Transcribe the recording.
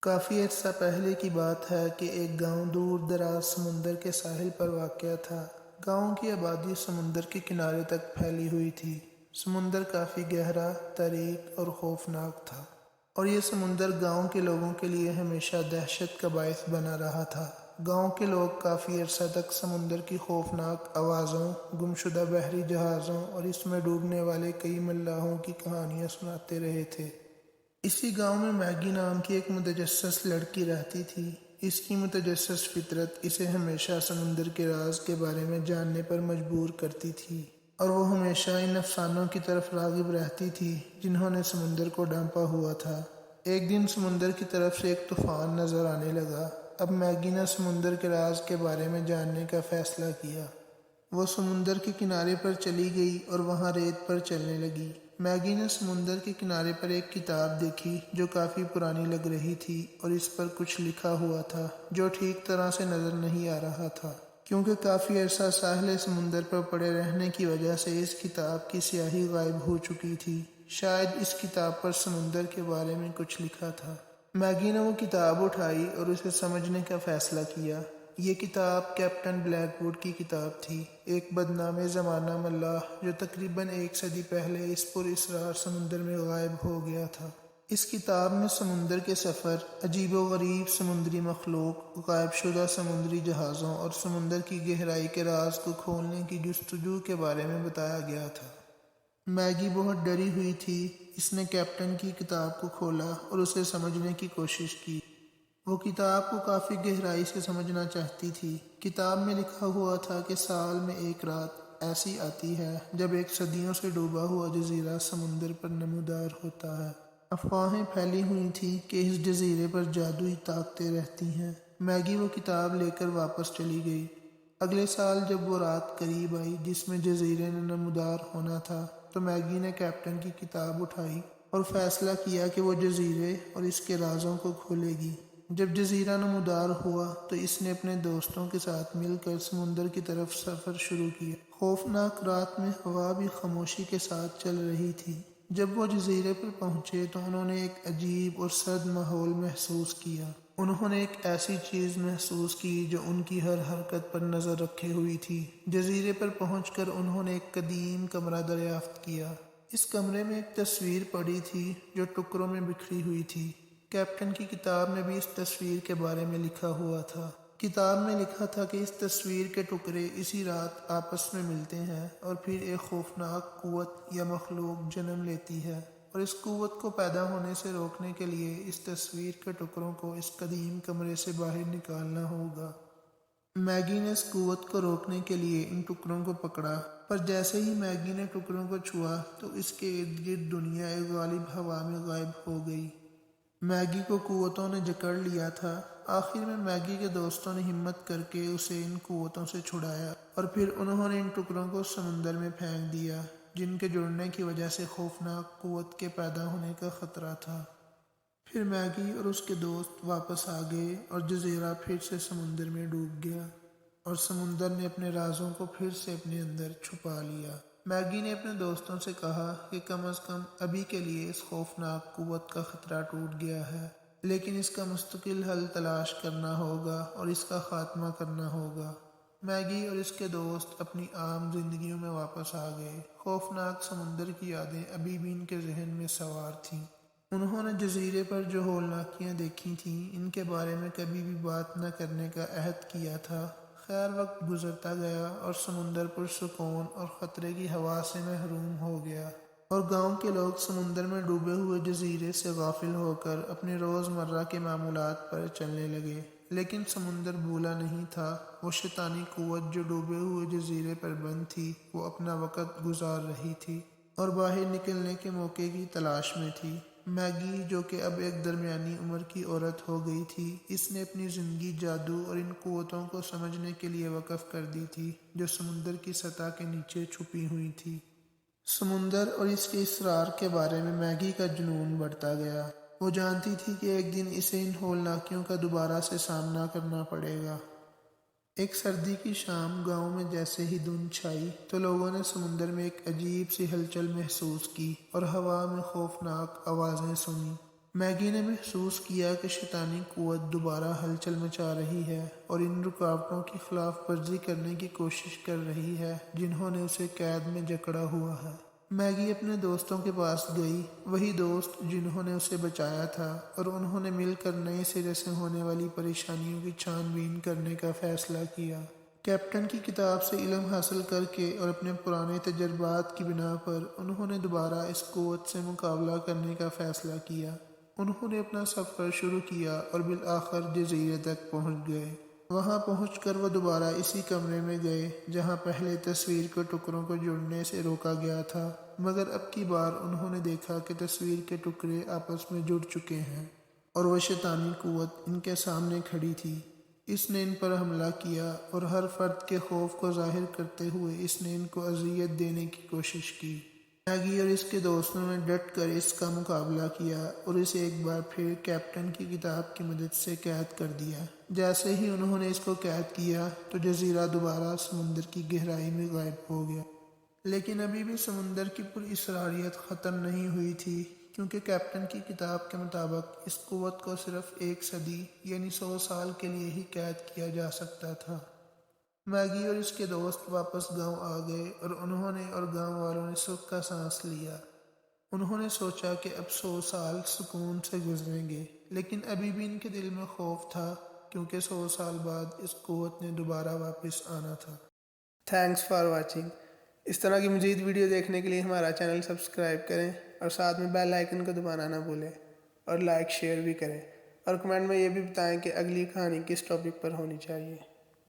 کافی عرصہ پہلے کی بات ہے کہ ایک گاؤں دور دراز سمندر کے ساحل پر واقع تھا۔ گاؤں کی آبادی سمندر کے کنارے تک پھیلی ہوئی تھی۔ سمندر کافی گہرا، تاریک اور خوفناک تھا، اور یہ سمندر گاؤں کے لوگوں کے لیے ہمیشہ دہشت کا باعث بنا رہا تھا۔ گاؤں کے لوگ کافی عرصہ تک سمندر کی خوفناک آوازوں، گمشدہ بحری جہازوں اور اس میں ڈوبنے والے کئی ملاحوں کی کہانیاں سناتے رہے تھے۔ اسی گاؤں میں میگی نام کی ایک متجسس لڑکی رہتی تھی۔ اس کی متجسس فطرت اسے ہمیشہ سمندر کے راز کے بارے میں جاننے پر مجبور کرتی تھی، اور وہ ہمیشہ ان افسانوں کی طرف راغب رہتی تھی جنہوں نے سمندر کو ڈھانپا ہوا تھا۔ ایک دن سمندر کی طرف سے ایک طوفان نظر آنے لگا۔ اب میگی نے سمندر کے راز کے بارے میں جاننے کا فیصلہ کیا۔ وہ سمندر کے کنارے پر چلی گئی اور وہاں ریت پر چلنے لگی۔ میگی نے سمندر کے کنارے پر ایک کتاب دیکھی جو کافی پرانی لگ رہی تھی، اور اس پر کچھ لکھا ہوا تھا جو ٹھیک طرح سے نظر نہیں آ رہا تھا، کیونکہ کافی عرصہ ساحل سمندر پر پڑے رہنے کی وجہ سے اس کتاب کی سیاہی غائب ہو چکی تھی۔ شاید اس کتاب پر سمندر کے بارے میں کچھ لکھا تھا۔ میگی نے وہ کتاب اٹھائی اور اسے سمجھنے کا فیصلہ کیا۔ یہ کتاب کیپٹن بلیک ووڈ کی کتاب تھی، ایک بدنام زمانہ ملاح جو تقریباً 1 صدی پہلے اس پراسرار سمندر میں غائب ہو گیا تھا۔ اس کتاب میں سمندر کے سفر، عجیب و غریب سمندری مخلوق، غائب شدہ سمندری جہازوں اور سمندر کی گہرائی کے راز کو کھولنے کی جستجو کے بارے میں بتایا گیا تھا۔ میگی بہت ڈری ہوئی تھی۔ اس نے کیپٹن کی کتاب کو کھولا اور اسے سمجھنے کی کوشش کی۔ وہ کتاب کو کافی گہرائی سے سمجھنا چاہتی تھی۔ کتاب میں لکھا ہوا تھا کہ سال میں ایک رات ایسی آتی ہے جب ایک صدیوں سے ڈوبا ہوا جزیرہ سمندر پر نمودار ہوتا ہے۔ افواہیں پھیلی ہوئی تھیں کہ اس جزیرے پر جادوئی طاقتیں رہتی ہیں۔ میگی وہ کتاب لے کر واپس چلی گئی۔ اگلے سال جب وہ رات قریب آئی جس میں جزیرے نے نمودار ہونا تھا، تو میگی نے کیپٹن کی کتاب اٹھائی اور فیصلہ کیا کہ وہ جزیرے اور اس کے رازوں کو کھولے گی۔ جب جزیرہ نمودار ہوا تو اس نے اپنے دوستوں کے ساتھ مل کر سمندر کی طرف سفر شروع کیا۔ خوفناک رات میں ہوا بھی خاموشی کے ساتھ چل رہی تھی۔ جب وہ جزیرے پر پہنچے تو انہوں نے ایک عجیب اور سرد ماحول محسوس کیا۔ انہوں نے ایک ایسی چیز محسوس کی جو ان کی ہر حرکت پر نظر رکھے ہوئی تھی۔ جزیرے پر پہنچ کر انہوں نے ایک قدیم کمرہ دریافت کیا۔ اس کمرے میں ایک تصویر پڑی تھی جو ٹکڑوں میں بکھری ہوئی تھی۔ کیپٹن کی کتاب میں بھی اس تصویر کے بارے میں لکھا ہوا تھا۔ کتاب میں لکھا تھا کہ اس تصویر کے ٹکڑے اسی رات آپس میں ملتے ہیں اور پھر ایک خوفناک قوت یا مخلوق جنم لیتی ہے، اور اس قوت کو پیدا ہونے سے روکنے کے لیے اس تصویر کے ٹکڑوں کو اس قدیم کمرے سے باہر نکالنا ہوگا۔ میگی نے اس قوت کو روکنے کے لیے ان ٹکڑوں کو پکڑا، پر جیسے ہی میگی نے ٹکڑوں کو چھوا تو اس کے ارد گرد دنیا ایک غالب ہوا میں غائب ہو گئی۔ میگی کو قوتوں نے جکڑ لیا تھا۔ آخر میں میگی کے دوستوں نے ہمت کر کے اسے ان قوتوں سے چھڑایا، اور پھر انہوں نے ان ٹکڑوں کو سمندر میں پھینک دیا جن کے جڑنے کی وجہ سے خوفناک قوت کے پیدا ہونے کا خطرہ تھا۔ پھر میگی اور اس کے دوست واپس آ گئے اور جزیرہ پھر سے سمندر میں ڈوب گیا، اور سمندر نے اپنے رازوں کو پھر سے اپنے اندر چھپا لیا۔ میگی نے اپنے دوستوں سے کہا کہ کم از کم ابھی کے لیے اس خوفناک قوت کا خطرہ ٹوٹ گیا ہے، لیکن اس کا مستقل حل تلاش کرنا ہوگا اور اس کا خاتمہ کرنا ہوگا۔ میگی اور اس کے دوست اپنی عام زندگیوں میں واپس آ گئے۔ خوفناک سمندر کی یادیں ابھی بھی ان کے ذہن میں سوار تھیں۔ انہوں نے جزیرے پر جو ہولناکیاں دیکھی تھیں ان کے بارے میں کبھی بھی بات نہ کرنے کا عہد کیا تھا۔ خیر وقت گزرتا گیا اور سمندر پرسکون اور خطرے کی ہوا سے محروم ہو گیا، اور گاؤں کے لوگ سمندر میں ڈوبے ہوئے جزیرے سے غافل ہو کر اپنے روزمرہ کے معمولات پر چلنے لگے۔ لیکن سمندر بھولا نہیں تھا۔ وہ شیطانی قوت جو ڈوبے ہوئے جزیرے پر بند تھی وہ اپنا وقت گزار رہی تھی اور باہر نکلنے کے موقع کی تلاش میں تھی۔ میگی جو کہ اب ایک درمیانی عمر کی عورت ہو گئی تھی، اس نے اپنی زندگی جادو اور ان قوتوں کو سمجھنے کے لیے وقف کر دی تھی جو سمندر کی سطح کے نیچے چھپی ہوئی تھی۔ سمندر اور اس کے اسرار کے بارے میں میگی کا جنون بڑھتا گیا۔ وہ جانتی تھی کہ ایک دن اسے ان ہولناکیوں کا دوبارہ سے سامنا کرنا پڑے گا۔ ایک سردی کی شام گاؤں میں جیسے ہی دھند چھائی تو لوگوں نے سمندر میں ایک عجیب سی ہلچل محسوس کی اور ہوا میں خوفناک آوازیں سنی۔ میگی نے محسوس کیا کہ شیطانی قوت دوبارہ ہلچل مچا رہی ہے اور ان رکاوٹوں کی خلاف ورزی کرنے کی کوشش کر رہی ہے جنہوں نے اسے قید میں جکڑا ہوا ہے۔ میگی اپنے دوستوں کے پاس گئی، وہی دوست جنہوں نے اسے بچایا تھا، اور انہوں نے مل کر نئے سرے سے ہونے والی پریشانیوں کی چھان بین کرنے کا فیصلہ کیا۔ کیپٹن کی کتاب سے علم حاصل کر کے اور اپنے پرانے تجربات کی بنا پر انہوں نے دوبارہ اس قوت سے مقابلہ کرنے کا فیصلہ کیا۔ انہوں نے اپنا سفر شروع کیا اور بالآخر جزیرے تک پہنچ گئے۔ وہاں پہنچ کر وہ دوبارہ اسی کمرے میں گئے جہاں پہلے تصویر کے ٹکڑوں کو جڑنے سے روکا گیا تھا، مگر اب کی بار انہوں نے دیکھا کہ تصویر کے ٹکڑے آپس میں جڑ چکے ہیں اور وہ شیطانی قوت ان کے سامنے کھڑی تھی۔ اس نے ان پر حملہ کیا اور ہر فرد کے خوف کو ظاہر کرتے ہوئے اس نے ان کو اذیت دینے کی کوشش کی۔ میگی اور اس کے دوستوں نے ڈٹ کر اس کا مقابلہ کیا اور اسے ایک بار پھر کیپٹن کی کتاب کی مدد سے قید کر دیا۔ جیسے ہی انہوں نے اس کو قید کیا تو جزیرہ دوبارہ سمندر کی گہرائی میں غائب ہو گیا۔ لیکن ابھی بھی سمندر کی پر اسراریت ختم نہیں ہوئی تھی، کیونکہ کیپٹن کی کتاب کے مطابق اس قوت کو صرف 1 صدی یعنی 100 سال کے لیے ہی قید کیا جا سکتا تھا۔ میگی اور اس کے دوست واپس گاؤں آ گئے اور انہوں نے اور گاؤں والوں نے سکھ کا سانس لیا۔ انہوں نے سوچا کہ اب 100 سال سکون سے گزریں گے، لیکن ابھی بھی ان کے دل میں خوف تھا، کیونکہ 100 سال بعد اس قوت نے دوبارہ واپس آنا تھا۔ Thanks for watching. اس طرح کی مزید ویڈیو دیکھنے کے لیے ہمارا چینل سبسکرائب کریں اور ساتھ میں بیل آئیکن کو دبانا نہ بھولیں، اور لائک شیئر بھی کریں، اور کمنٹ میں یہ بھی بتائیں کہ اگلی کہانی کس ٹاپک پر ہونی چاہیے۔